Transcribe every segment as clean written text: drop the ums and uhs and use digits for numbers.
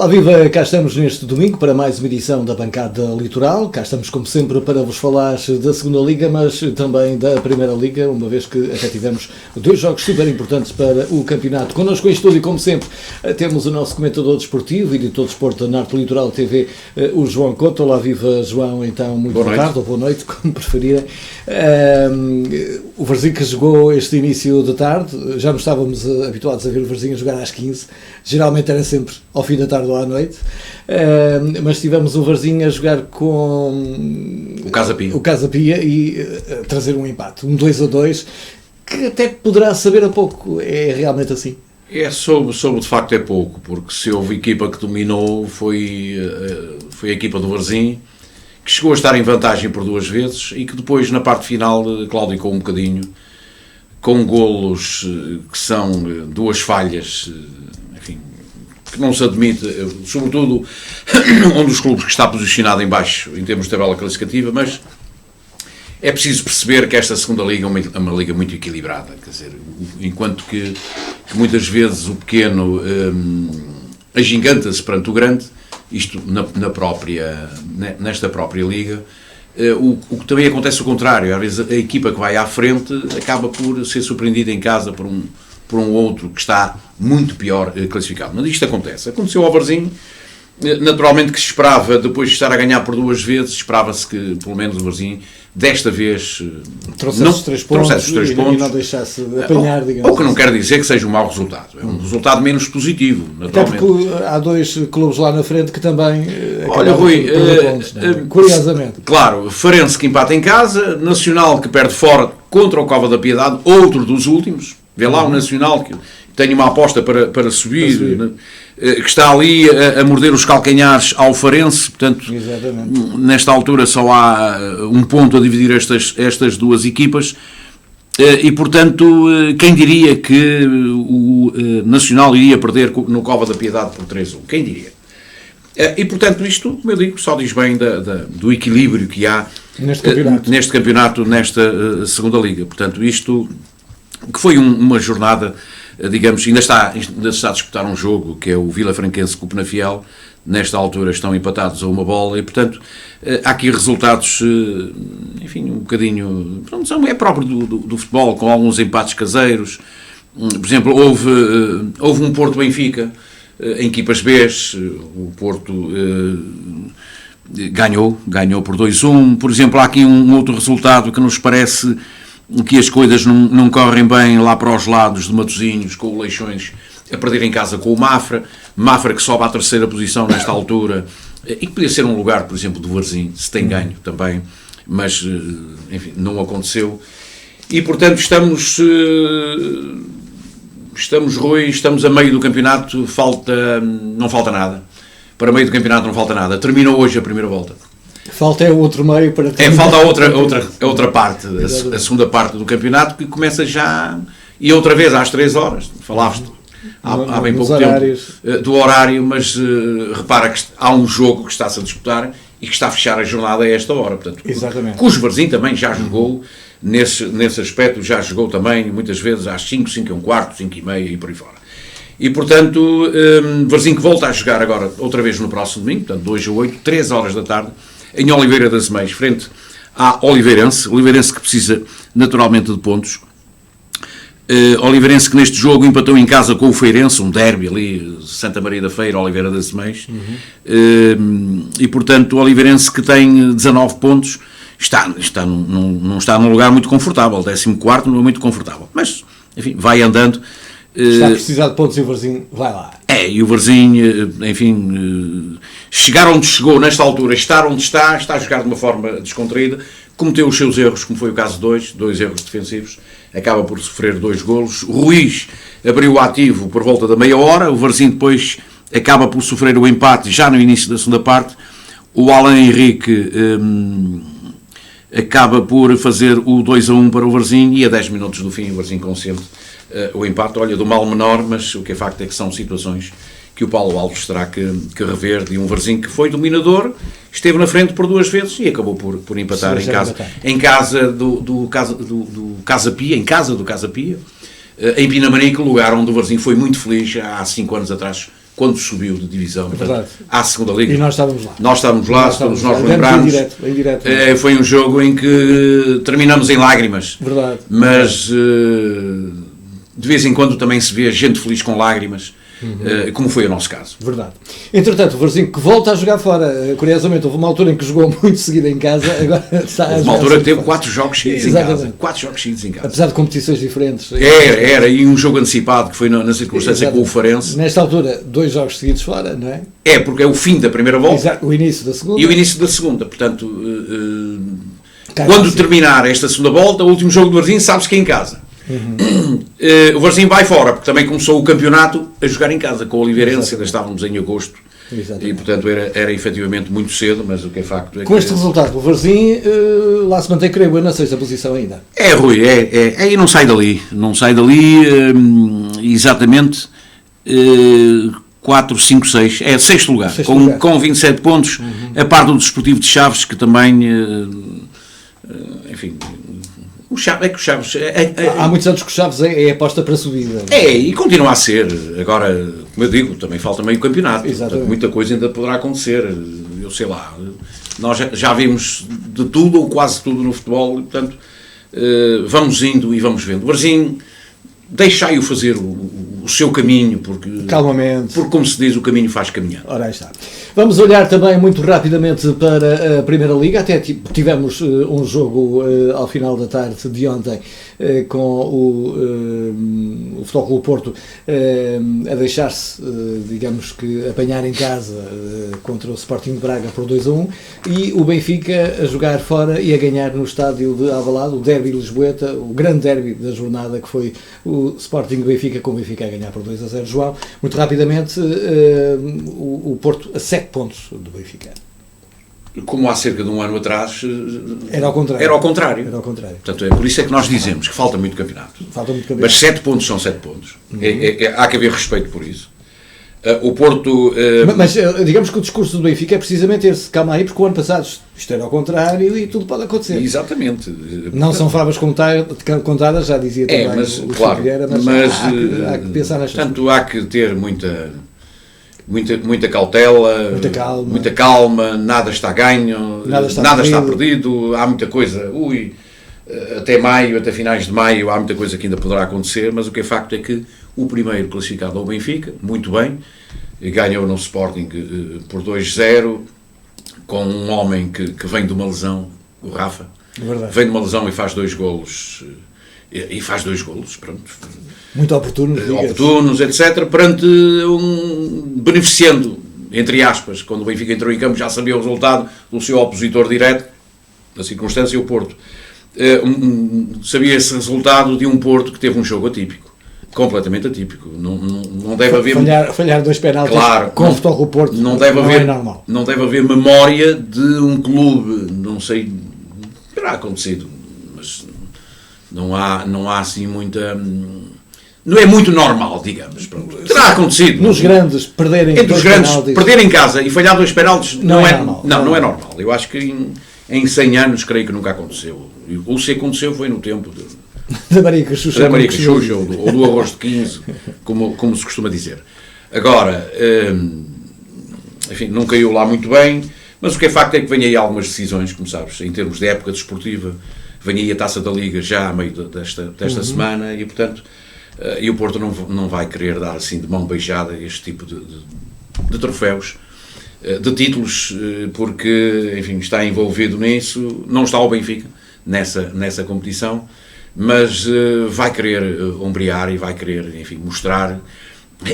Olá, viva! Cá estamos neste domingo para mais uma edição da Bancada Litoral. Cá estamos, como sempre, para vos falar da segunda Liga, mas também da Primeira Liga, uma vez que até tivemos dois jogos super importantes para o campeonato. Connosco em estúdio, como sempre, temos o nosso comentador desportivo, editor de desporto da Norte Litoral TV, o João Couto. Olá, viva, João! Então, muito boa tarde ou boa noite, como preferirem. O Varzim que jogou este início da tarde, já não estávamos habituados a ver o Varzim a jogar às 15, geralmente era sempre ao fim da tarde ou à noite, mas tivemos o Varzim a jogar com o Casa Pia e trazer um empate, um 2-2, que até poderá saber a pouco. É realmente assim? Soube de facto é pouco, porque se houve equipa que dominou foi a equipa do Varzim, que chegou a estar em vantagem por duas vezes e que depois na parte final claudicou um bocadinho, com golos que são duas falhas, enfim, que não se admite, sobretudo um dos clubes que está posicionado em baixo em termos de tabela classificativa, mas é preciso perceber que esta segunda liga é uma liga muito equilibrada, quer dizer, enquanto que muitas vezes o pequeno agiganta-se perante o grande, isto nesta própria liga, o que também acontece o contrário, às vezes a equipa que vai à frente acaba por ser surpreendida em casa por um outro que está muito pior classificado. Mas isto aconteceu ao Varzim, naturalmente que se esperava, depois de estar a ganhar por duas vezes, esperava-se que pelo menos o Varzim desta vez trouxesse os três pontos e não deixasse apanhar, digamos. Ou que não quer dizer que seja um mau resultado, é um resultado menos positivo, naturalmente. Até porque há dois clubes lá na frente que também olha, Rui, pontos, curiosamente. Claro, Farense que empata em casa, Nacional que perde fora contra o Cova da Piedade, outro dos últimos, vê lá o Nacional que tem uma aposta para subir, né? Que está ali a morder os calcanhares ao Farense, portanto, exatamente, nesta altura só há um ponto a dividir estas duas equipas, e portanto, quem diria que o Nacional iria perder no Cova da Piedade por 3-1? Quem diria? E portanto, isto, como eu digo, só diz bem do equilíbrio que há neste campeonato, nesta segunda liga. Portanto, isto que foi uma jornada, digamos, ainda está a disputar um jogo que é o Vila Franquense com o Penafiel. Nesta altura estão empatados a uma bola e, portanto, há aqui resultados, enfim, um bocadinho, é próprio do futebol, com alguns empates caseiros. Por exemplo, houve um Porto-Benfica em equipas B, o Porto ganhou por 2-1. Por exemplo, há aqui um outro resultado que nos parece que as coisas não correm bem lá para os lados de Matosinhos, com o Leixões a perder em casa com o Mafra que sobe à terceira posição nesta altura, e que podia ser um lugar, por exemplo, do Varzim, se tem ganho também, mas, enfim, não aconteceu. E, portanto, estamos, Rui, estamos a meio do campeonato, não falta nada. Para meio do campeonato não falta nada. Terminou hoje a primeira volta. Falta outro meio para terminar. Falta a outra parte, a segunda parte do campeonato, que começa já, e outra vez às 3 horas, falaste há bem pouco tempo do horário, mas repara que há um jogo que está-se a disputar e que está a fechar a jornada a esta hora, portanto, cujo Varzim também já jogou, nesse aspecto já jogou também, muitas vezes às 5, 5:15, 5:30 e por aí fora. E, portanto, Varzim que volta a jogar agora, outra vez no próximo domingo, portanto, 2-8, 3 horas da tarde, em Oliveira das Meias, frente à Oliveirense que precisa naturalmente de pontos. Oliveirense que neste jogo empatou em casa com o Feirense, um derby ali, Santa Maria da Feira, Oliveira das Meias, e portanto o Oliveirense que tem 19 pontos, não está num lugar muito confortável, 14º não é muito confortável, mas enfim, vai andando. Está a precisar de pontos e o Varzim vai lá. E o Varzim, enfim, chegar onde chegou nesta altura, estar onde está a jogar de uma forma descontraída, cometeu os seus erros, como foi o caso de dois erros defensivos, acaba por sofrer 2 golos. Ruiz abriu o ativo por volta da meia hora, o Varzim depois acaba por sofrer o empate já no início da segunda parte, o Alan Henrique acaba por fazer o 2-1 para o Varzim e a 10 minutos do fim o Varzim consente o empate, olha, do mal menor, mas o que é facto é que são situações que o Paulo Alves terá que rever, de um Varzim que foi dominador, esteve na frente por 2 vezes e acabou por empatar em casa do Casa Pia, em Pinamanique, lugar onde o Varzim foi muito feliz há 5 anos atrás, quando subiu de divisão à segunda Liga. E nós estávamos lá. Nós estávamos lá, todos nós lembramos. Em direto. Foi um jogo em que terminamos em lágrimas. Verdade. Mas de vez em quando também se vê gente feliz com lágrimas. Como foi o nosso caso. Verdade. Entretanto, o Varzim que volta a jogar fora. Curiosamente, houve uma altura em que jogou muito seguido em casa, agora está houve uma altura que teve 4 jogos seguidos em casa. 4 jogos seguidos em casa. Apesar de competições diferentes. Era, e um jogo antecipado que foi na circunstância com o Farense. Nesta altura, 2 jogos seguidos fora, não é? Porque é o fim da primeira volta. O início da segunda. E o início da segunda. Portanto, quando terminar esta segunda volta, o último jogo do Varzim, sabes que é em casa. O Varzim vai fora, porque também começou o campeonato a jogar em casa com o Oliveirense, ainda estávamos em agosto. Exatamente. E portanto era efetivamente muito cedo, mas o que é facto é que... Com este resultado, o Varzim lá se mantém, creio eu, na 6ª posição ainda. Rui, e não sai dali, exatamente 4, 5, 6, 6º lugar, com 27 pontos, a par do Desportivo de Chaves, que também, enfim... O Chaves... Há muitos anos que o Chaves é aposta para a subida. E continua a ser. Agora, como eu digo, também falta meio campeonato. Portanto, muita coisa ainda poderá acontecer. Eu sei lá. Nós já vimos de tudo ou quase tudo no futebol. E, portanto, vamos indo e vamos vendo. O Varzim, deixai-o fazer o seu caminho, porque... Calmamente. Porque, como se diz, o caminho faz caminhar. Ora, aí está. Vamos olhar também muito rapidamente para a Primeira Liga. Até tivemos um jogo ao final da tarde de ontem com o Futebol Clube Porto a deixar-se, digamos que, apanhar em casa contra o Sporting de Braga por 2-1 e o Benfica a jogar fora e a ganhar no estádio de Alvalade, o derby lisboeta, o grande derby da jornada, que foi o Sporting Benfica, com o Benfica a ganhar por 2-0. João, muito rapidamente, o Porto a 7 pontos do Benfica. Como há cerca de um ano atrás, era ao contrário. Era ao contrário. Portanto, é por isso é que nós dizemos que falta muito campeonato. Mas 7 pontos são 7 pontos. Há que haver respeito por isso. O Porto... Mas digamos que o discurso do Benfica é precisamente esse. Calma aí, porque o ano passado isto era ao contrário e tudo pode acontecer. Exatamente. Não são favas contadas, já dizia também o claro, Figueira, mas há que pensar nestas coisas. Portanto, há que ter muita cautela, muita calma, nada está ganho, nada está perdido, há muita coisa, até maio, até finais de maio, há muita coisa que ainda poderá acontecer, mas o que é facto é que o primeiro classificado ao Benfica, muito bem, ganhou no Sporting por 2-0, com um homem que vem de uma lesão, o Rafa, vem de uma lesão e faz 2 golos, pronto. Muito oportunos, etc., perante beneficiando, entre aspas, quando o Benfica entrou em campo já sabia o resultado do seu opositor direto, na circunstância, o Porto. Sabia esse resultado de um Porto que teve um jogo atípico, completamente atípico. Não deve haver... Falhar 2 penaltis, claro, com o Futebol Clube Porto não deve haver, é normal. Não deve haver memória de um clube, não sei, terá acontecido, mas não há assim muita... Não é muito normal, digamos. Pronto. Terá acontecido. Nos grandes, perderem penaltis. Perder em casa e falhar 2 penaltis não é normal. Não é normal. Eu acho que em 100 anos, creio que nunca aconteceu. Ou se aconteceu foi no tempo da Maria Cachucha, ou do agosto 15, como se costuma dizer. Agora, enfim, não caiu lá muito bem, mas o que é facto é que vem aí algumas decisões, como sabes, em termos de época desportiva, vem aí a Taça da Liga já a meio desta semana e, portanto, e o Porto não vai querer dar assim de mão beijada este tipo de troféus, de títulos, porque, enfim, está envolvido nisso, não está o Benfica nessa competição, mas vai querer ombrear e vai querer, enfim, mostrar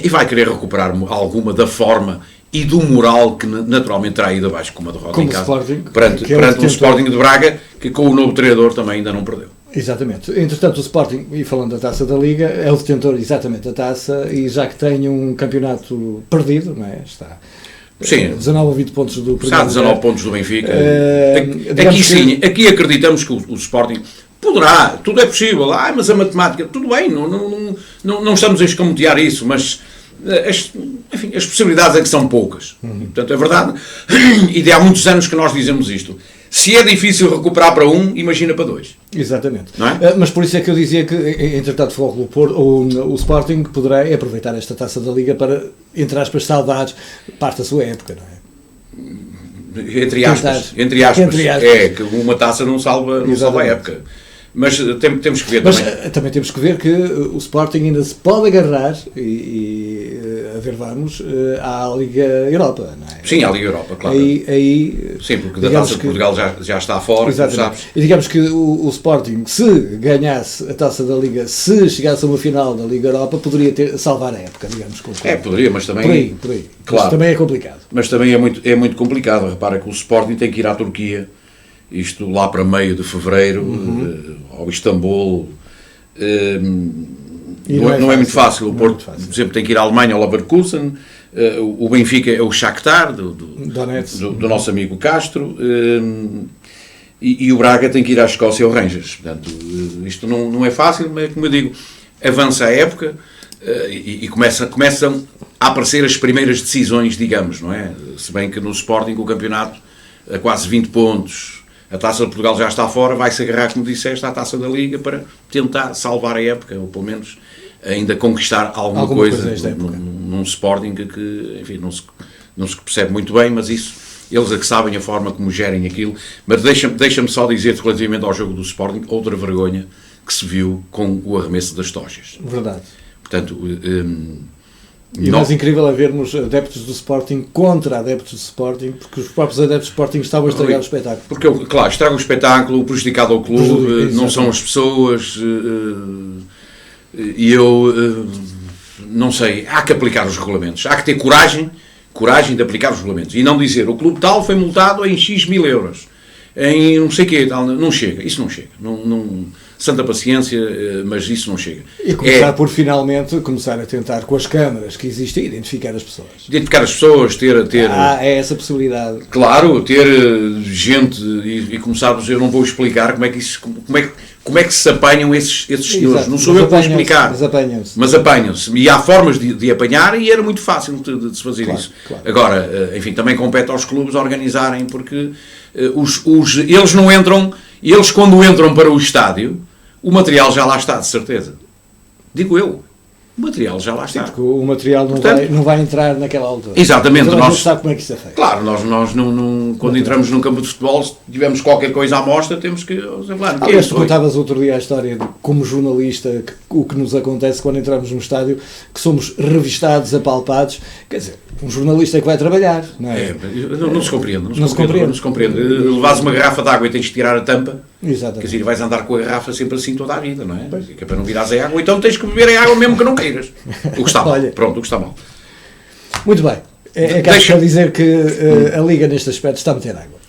e vai querer recuperar alguma da forma e do moral que naturalmente terá ido abaixo com uma derrota em casa perante o Sporting de Braga, que com o novo treinador também ainda não perdeu. Exatamente. Entretanto, o Sporting, e falando da Taça da Liga, é o detentor exatamente da Taça, e já que tem um campeonato perdido, não é? Está... Sim. 19 ou 20 pontos do primeiro. Está 19 pontos do Benfica. Aqui sim, aqui acreditamos que o Sporting poderá, tudo é possível, mas a matemática, tudo bem, não estamos a escamotear isso, mas enfim, as possibilidades é que são poucas. Portanto, é verdade, e de há muitos anos que nós dizemos isto. Se é difícil recuperar para 1, imagina para 2. Exatamente. Não é? Mas por isso é que eu dizia que, entretanto, o Sporting poderá aproveitar esta Taça da Liga para, entre aspas, salvar parte da sua época, não é? Entre aspas. É que uma taça não salva a época. Mas temos que ver também temos que ver que o Sporting ainda se pode agarrar e a ver, vamos, à Liga Europa, não é? Sim, à Liga Europa, claro. Sim, porque da Taça de Portugal já está fora, como sabes. E digamos que o Sporting, se ganhasse a Taça da Liga, se chegasse a uma final da Liga Europa, poderia salvar a época, digamos. Poderia, mas também... Por aí. Claro. Mas também é complicado. Mas também é muito complicado. Repara que o Sporting tem que ir à Turquia, isto lá para meio de fevereiro, ao Istambul. Não é muito fácil. O Porto sempre tem que ir à Alemanha, ao Leverkusen. O Benfica é o Shakhtar, do nosso amigo Castro. E o Braga tem que ir à Escócia, ao Rangers. Portanto, isto não é fácil, mas, como eu digo, avança a época e começam a aparecer as primeiras decisões, digamos, não é? Se bem que no Sporting o campeonato a quase 20 pontos, a Taça de Portugal já está fora, vai-se agarrar, como disseste, à Taça da Liga para tentar salvar a época, ou pelo menos ainda conquistar alguma coisa num Sporting que enfim, não se percebe muito bem, mas isso, eles é que sabem a forma como gerem aquilo. Mas deixa-me só dizer relativamente ao jogo do Sporting, outra vergonha que se viu com o arremesso das tochas. Verdade. Portanto... E o mais incrível é vermos adeptos do Sporting contra adeptos do Sporting, porque os próprios adeptos do Sporting estavam a estragar o espetáculo. Porque, claro, estraga o espetáculo, o prejudicado ao clube, não são as pessoas, e eu não sei, há que aplicar os regulamentos, há que ter coragem de aplicar os regulamentos, e não dizer, o clube tal foi multado em X mil euros, em não sei o quê, tal, não chega, isso não chega, santa paciência, mas isso não chega. E começar por finalmente começar a tentar com as câmaras que existem identificar as pessoas. Identificar as pessoas, ter é essa possibilidade. Claro, ter gente e como sabes, eu não vou explicar como é que se apanham esses senhores. Exato, não sou eu que vou explicar. Mas apanham-se. E há formas de apanhar e era muito fácil de se fazer isso. Claro. Agora, enfim, também compete aos clubes organizarem, porque eles não entram, e eles quando entram para o estádio, o material já lá está, de certeza. Digo eu. O material já lá está. Porque o material não vai entrar naquela altura. Exatamente. Nós não sabemos como é que isso é feito. Claro, nós não, quando entramos num campo de futebol, se tivermos qualquer coisa à mostra, temos que... Aliás, tu contavas outro dia a história de, como jornalista, o que nos acontece quando entramos num estádio, que somos revistados, apalpados. Quer dizer, um jornalista que vai trabalhar, não é? Não se compreende. Não se compreende. Levas uma garrafa de água e tens que tirar a tampa. Exatamente. Quer dizer, vais andar com a garrafa sempre assim toda a vida, não é? Que é para não virares a água, então tens que beber a água mesmo que não queiras. O que está mal. Pronto, o que está mal. Muito bem. É caso de dizer que a Liga neste aspecto está a meter água.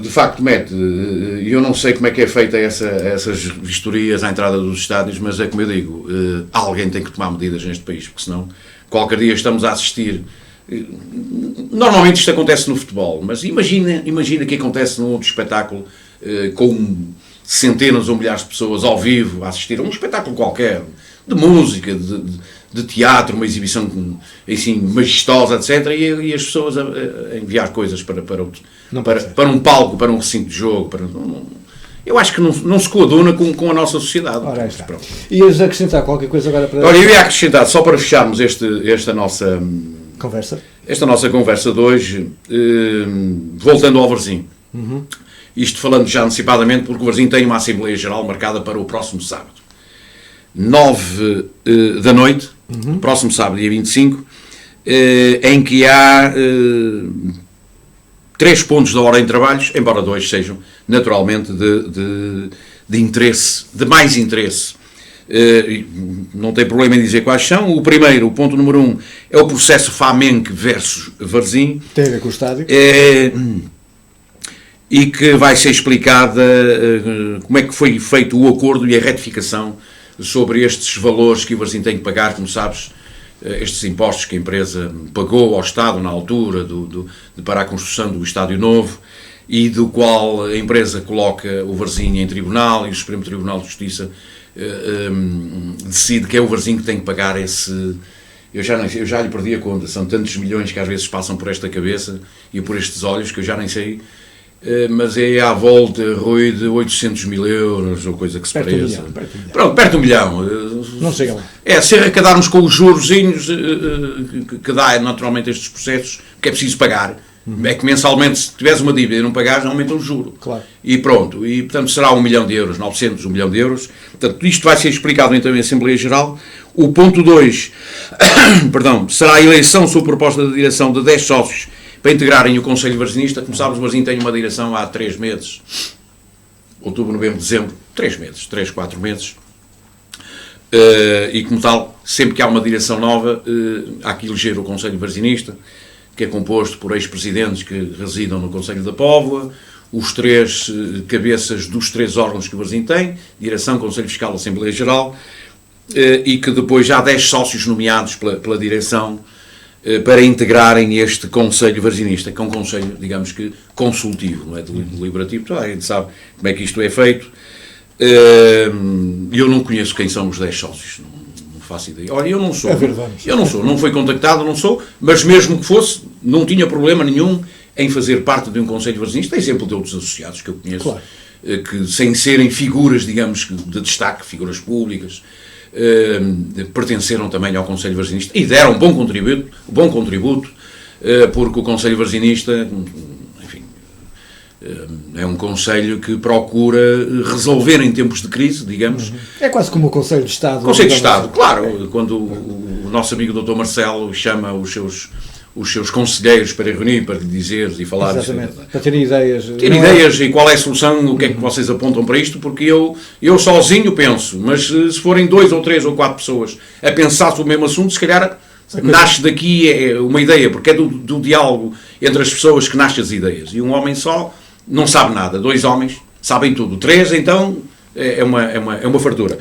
De facto mete. E eu não sei como é que é feita essas vistorias à entrada dos estádios, mas é como eu digo, alguém tem que tomar medidas neste país, porque senão qualquer dia estamos a assistir. Normalmente isto acontece no futebol, mas imagina que acontece num outro espetáculo com centenas ou milhares de pessoas ao vivo a assistir a um espetáculo qualquer, de música, de teatro, uma exibição assim, majestosa, etc. E as pessoas a enviar coisas para um palco, para um recinto de jogo. Eu acho que não se coaduna com a nossa sociedade. E ias acrescentar qualquer coisa agora para... Olha, eu ia acrescentar, só para fecharmos esta nossa conversa de hoje, voltando ao Varzim. Isto falando já antecipadamente, porque o Varzim tem uma Assembleia Geral marcada para o próximo sábado. 9 da noite, próximo sábado, dia 25, em que há 3 pontos da ordem de trabalhos, embora 2 sejam naturalmente de interesse, de mais interesse. Não tem problema em dizer quais são. O primeiro, o ponto número 1, é o processo Famenque versus Varzim. Tem a ver com o estádio. E que vai ser explicada como é que foi feito o acordo e a retificação sobre estes valores que o Varzim tem que pagar, como sabes, estes impostos que a empresa pagou ao Estado na altura para a construção do estádio novo, e do qual a empresa coloca o Varzim em tribunal, e o Supremo Tribunal de Justiça decide que é o Varzim que tem que pagar esse... Eu já lhe perdi a conta, são tantos milhões que às vezes passam por esta cabeça e por estes olhos que eu já nem sei mas é à volta, Rui, de 800 mil euros, ou coisa que se Perto pareça. de 1 milhão, perto de 1 milhão. Pronto, perto de 1 milhão. Não chega lá. Se arrecadarmos com os jurozinhos que dá naturalmente estes processos, que é preciso pagar. É que mensalmente, se tiveres uma dívida e não pagares, aumenta o juro. Claro. E pronto. E, portanto, será 1 milhão de euros, 900, 1 milhão de euros. Portanto, isto vai ser explicado então em Assembleia Geral. O ponto 2, perdão, será a eleição sob proposta da direção de 10 sócios para integrarem o Conselho Varzinista. Como sabes, o Varzim tem uma direção há 3 meses. Outubro, novembro, dezembro. 3 meses, 3, 4 meses. E como tal, sempre que há uma direção nova, há que eleger o Conselho Varzinista, que é composto por ex-presidentes que residam no Conselho da Póvoa, os 3 cabeças dos 3 órgãos que o Varzim tem, Direção, Conselho Fiscal, Assembleia Geral, e que depois já há 10 sócios nomeados pela Direção para integrarem este Conselho Varzinista, que é um Conselho, digamos que, consultivo, não é deliberativo. Toda a gente sabe como é que isto é feito. Eu não conheço quem são os 10 sócios, não faço ideia. Olha, eu não sou. Não fui contactado, não sou, mas mesmo que fosse, não tinha problema nenhum em fazer parte de um Conselho Varzinista. Tem exemplo de outros associados que eu conheço, claro, que sem serem figuras, digamos, de destaque, figuras públicas, pertenceram também ao Conselho Varzinista e deram um bom contributo, porque o Conselho Varzinista, enfim, é um conselho que procura resolver em tempos de crise, digamos. É quase como o Conselho de Estado. Conselho de Estado, claro. Quando o nosso amigo Dr. Marcelo chama os seus conselheiros para reunir, para lhe dizer e falar... Exatamente, para terem ideias. Ideias e qual é a solução, o que é que vocês apontam para isto, porque eu sozinho penso, mas se forem 2 ou 3 ou 4 pessoas a pensar sobre o mesmo assunto, se calhar nasce daqui uma ideia, porque é do diálogo entre as pessoas que nascem as ideias. E um homem só não sabe nada, 2 homens sabem tudo, 3 então é uma fartura.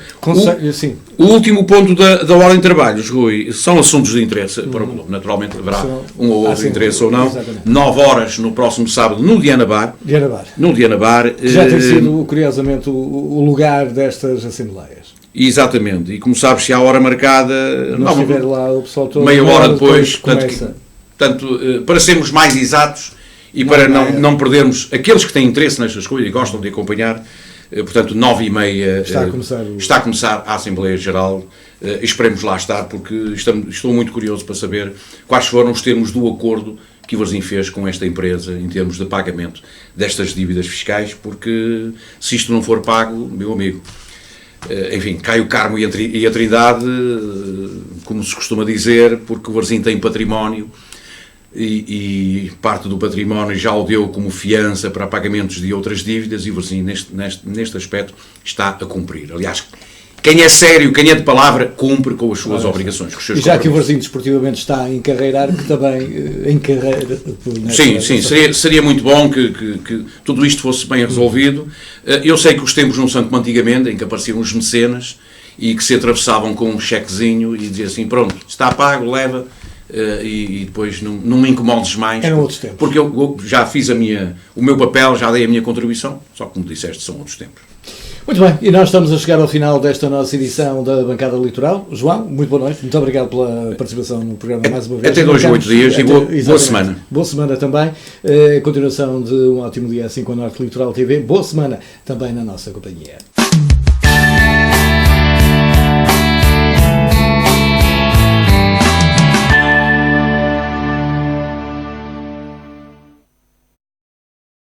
Sim. O último ponto da ordem de trabalhos, Rui, são assuntos de interesse para o Globo. Naturalmente haverá um ou outro interesse ou não. Exatamente. 9 horas no próximo sábado no Diana Bar. No Diana Bar. Que já tem sido, curiosamente, o lugar destas assembleias. Exatamente. E como sabes, se há hora marcada... Não estiver lá o pessoal todo... Meia hora depois. Portanto, para sermos mais exatos e para não perdermos aqueles que têm interesse nestas coisas e gostam de acompanhar... Portanto, 9h30 está a começar a Assembleia Geral. Esperemos lá estar, porque estou muito curioso para saber quais foram os termos do acordo que o Varzim fez com esta empresa em termos de pagamento destas dívidas fiscais, porque se isto não for pago, meu amigo, enfim, cai o Carmo e a Trindade, como se costuma dizer, porque o Varzim tem património e parte do património já o deu como fiança para pagamentos de outras dívidas e o Varzim neste aspecto está a cumprir. Aliás, quem é sério, quem é de palavra, cumpre com as suas obrigações. Com os seus e já que o Varzim desportivamente está a encarreirar, que também encarreira... Sim, seria muito bom que tudo isto fosse bem resolvido. Eu sei que os tempos não são como antigamente, em que apareciam os mecenas e que se atravessavam com um chequezinho e diziam assim, pronto, está pago, leva... E depois não me incomodes mais, porque eu já fiz o meu papel, já dei a minha contribuição, só que como disseste, são outros tempos. Muito bem, e nós estamos a chegar ao final desta nossa edição da Bancada Litoral. João, muito boa noite, muito obrigado pela participação no programa mais uma vez. Até 2 ou 8 dias e boa semana. Boa semana também, continuação de um ótimo dia assim com a Norte Litoral TV, boa semana também na nossa companhia.